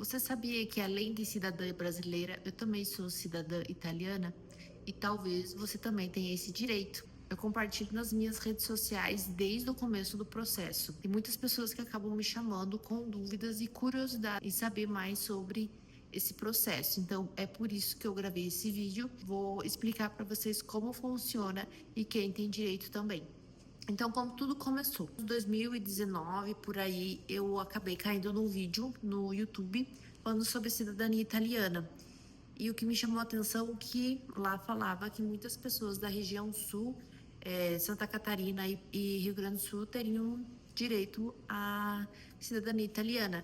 Você sabia que além de cidadã brasileira, eu também sou cidadã italiana? E talvez você também tenha esse direito. Eu compartilho nas minhas redes sociais desde o começo do processo. Tem muitas pessoas que acabam me chamando com dúvidas e curiosidade em saber mais sobre esse processo. Então, é por isso que eu gravei esse vídeo. Vou explicar para vocês como funciona e quem tem direito também. Então, como tudo começou? Em 2019, por aí, eu acabei caindo num vídeo no YouTube falando sobre cidadania italiana. E o que me chamou a atenção é que lá falava que muitas pessoas da região sul, Santa Catarina e Rio Grande do Sul, teriam direito à cidadania italiana.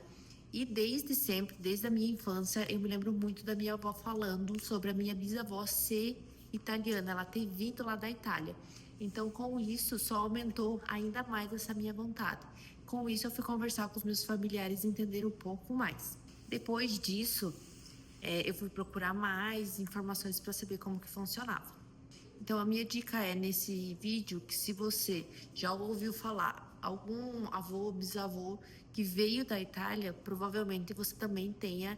E desde sempre, desde a minha infância, eu me lembro muito da minha avó falando sobre a minha bisavó ser italiana, ela ter vindo lá da Itália. Então, com isso, só aumentou ainda mais essa minha vontade. Com isso, eu fui conversar com os meus familiares e entender um pouco mais. Depois disso, eu fui procurar mais informações para saber como que funcionava. Então, a minha dica é nesse vídeo que se você já ouviu falar algum avô, bisavô que veio da Itália, provavelmente você também tenha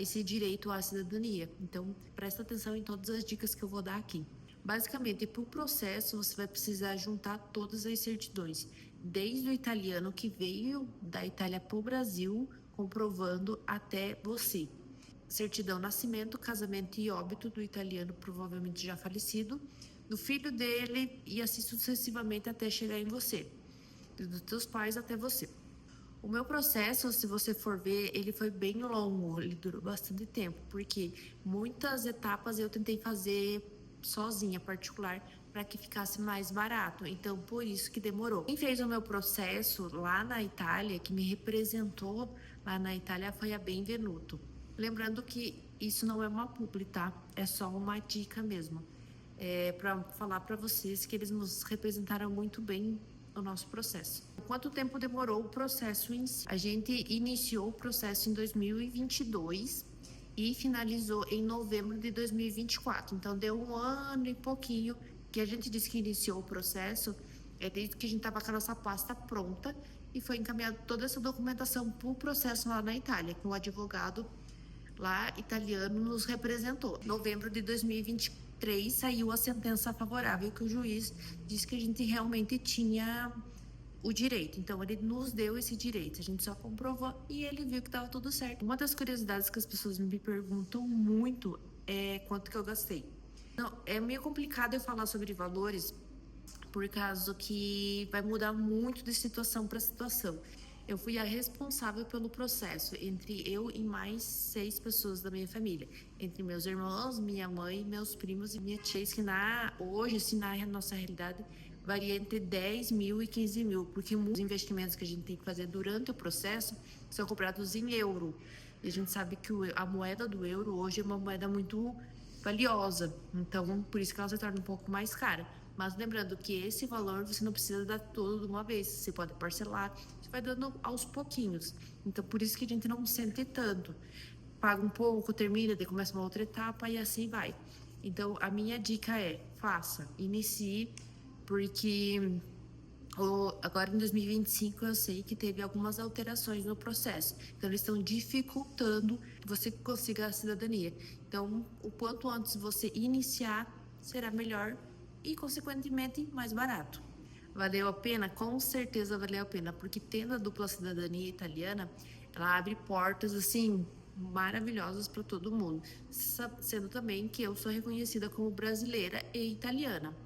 esse direito à cidadania. Então, presta atenção em todas as dicas que eu vou dar aqui. Basicamente, para o processo, você vai precisar juntar todas as certidões, desde o italiano que veio da Itália para o Brasil, comprovando até você. Certidão, nascimento, casamento e óbito do italiano, provavelmente já falecido, do filho dele e assim sucessivamente até chegar em você, dos teus pais até você. O meu processo, se você for ver, ele foi bem longo, ele durou bastante tempo, porque muitas etapas eu tentei fazer sozinha, particular, para que ficasse mais barato. Então, por isso que demorou. Quem fez o meu processo lá na Itália, que me representou lá na Itália, foi a Benvenuto. Lembrando que isso não é uma publi, tá? É só uma dica mesmo. Para falar para vocês que eles nos representaram muito bem o nosso processo. Quanto tempo demorou o processo em si? A gente iniciou o processo em 2022 e finalizou em novembro de 2024. Então, deu um ano e pouquinho que a gente disse que iniciou o processo, desde que a gente estava com a nossa pasta pronta e foi encaminhada toda essa documentação para o processo lá na Itália, que o advogado lá italiano nos representou. Em novembro de 2023 saiu a sentença favorável que o juiz disse que a gente realmente tinha o direito. Então ele nos deu esse direito, a gente só comprovou e ele viu que estava tudo certo. Uma das curiosidades que as pessoas me perguntam muito é quanto que eu gastei. Não, é meio complicado eu falar sobre valores por causa que vai mudar muito de situação para situação. Eu fui a responsável pelo processo, entre eu e mais 6 pessoas da minha família, entre meus irmãos, minha mãe, meus primos e minha tia, que hoje, assim, na nossa realidade, varia entre 10 mil e 15 mil, porque muitos investimentos que a gente tem que fazer durante o processo são cobrados em euro. E a gente sabe que a moeda do euro hoje é uma moeda muito valiosa, então por isso que ela se torna um pouco mais cara. Mas lembrando que esse valor você não precisa dar todo de uma vez, você pode parcelar, você vai dando aos pouquinhos. Então por isso que a gente não sente tanto. Paga um pouco, termina, daí começa uma outra etapa e assim vai. Então a minha dica é: faça, inicie, porque agora em 2025 eu sei que teve algumas alterações no processo. Então eles estão dificultando que você consiga a cidadania. Então, o quanto antes você iniciar, será melhor e, consequentemente, mais barato. Valeu a pena? Com certeza valeu a pena, porque tendo a dupla cidadania italiana, ela abre portas assim maravilhosas para todo mundo, sendo também que eu sou reconhecida como brasileira e italiana.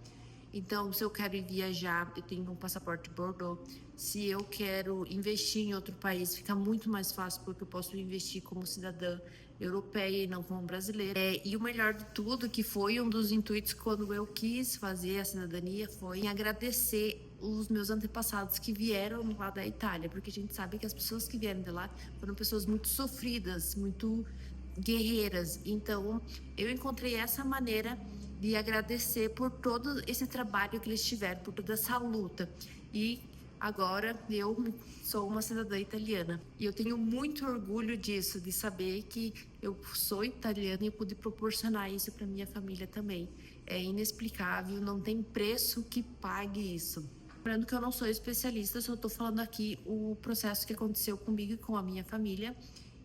Então, se eu quero viajar, eu tenho um passaporte Bordeaux. Se eu quero investir em outro país, fica muito mais fácil, porque eu posso investir como cidadã europeia e não como brasileira. E o melhor de tudo, que foi um dos intuitos quando eu quis fazer a cidadania, foi em agradecer os meus antepassados que vieram lá da Itália, porque a gente sabe que as pessoas que vieram de lá foram pessoas muito sofridas, muito guerreiras. Então, eu encontrei essa maneira de agradecer por todo esse trabalho que eles tiveram, por toda essa luta. E agora eu sou uma cidadã italiana. E eu tenho muito orgulho disso, de saber que eu sou italiana e pude proporcionar isso para minha família também. É inexplicável, não tem preço que pague isso. Lembrando que eu não sou especialista, só estou falando aqui o processo que aconteceu comigo e com a minha família.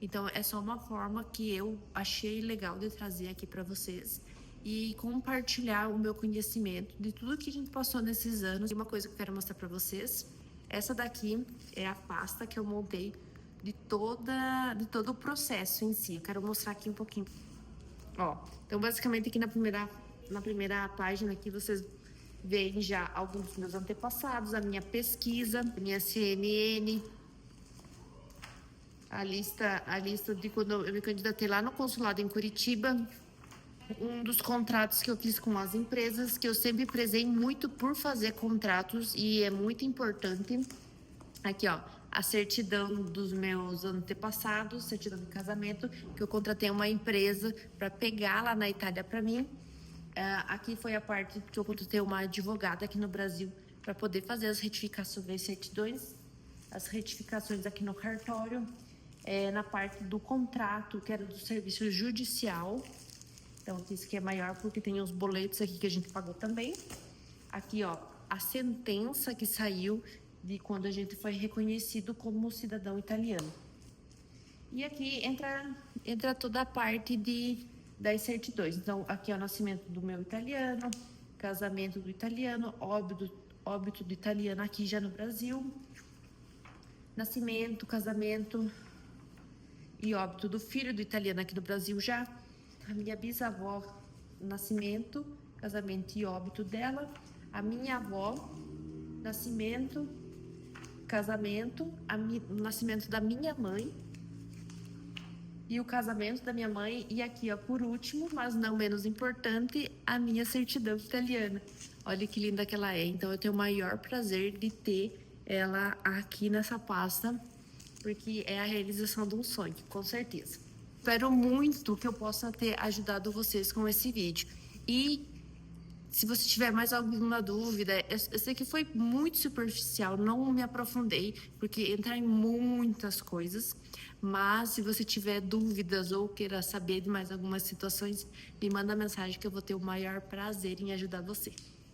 Então, é só uma forma que eu achei legal de trazer aqui para vocês e compartilhar o meu conhecimento de tudo que a gente passou nesses anos. E uma coisa que eu quero mostrar para vocês, essa daqui é a pasta que eu montei de todo o processo em si. Eu quero mostrar aqui um pouquinho. Ó, então basicamente aqui na primeira página aqui vocês veem já alguns dos meus antepassados, a minha pesquisa, a minha CNN, a lista de quando eu me candidatei lá no consulado em Curitiba, um dos contratos que eu fiz com as empresas, que eu sempre prezei muito por fazer contratos e é muito importante. Aqui, ó, a certidão dos meus antepassados, certidão de casamento, que eu contratei uma empresa para pegar lá na Itália para mim. Aqui foi a parte que eu contratei uma advogada aqui no Brasil para poder fazer as retificações das certidões, as retificações aqui no cartório, na parte do contrato, que era do serviço judicial. Então, isso aqui é maior porque tem os boletos aqui que a gente pagou também. Aqui, ó, a sentença que saiu de quando a gente foi reconhecido como cidadão italiano. E aqui entra toda a parte das certidões. Então, aqui é o nascimento do meu italiano, casamento do italiano, óbito do italiano aqui já no Brasil, nascimento, casamento e óbito do filho do italiano aqui no Brasil já, a minha bisavó, nascimento, casamento e óbito dela, a minha avó, nascimento, casamento, o nascimento da minha mãe e o casamento da minha mãe. E aqui, ó, por último, mas não menos importante, a minha certidão italiana. Olha que linda que ela é. Então, eu tenho o maior prazer de ter ela aqui nessa pasta, porque é a realização de um sonho, com certeza. Espero muito que eu possa ter ajudado vocês com esse vídeo. E se você tiver mais alguma dúvida, eu sei que foi muito superficial, não me aprofundei, porque entra em muitas coisas. Mas se você tiver dúvidas ou queira saber de mais algumas situações, me manda mensagem que eu vou ter o maior prazer em ajudar você.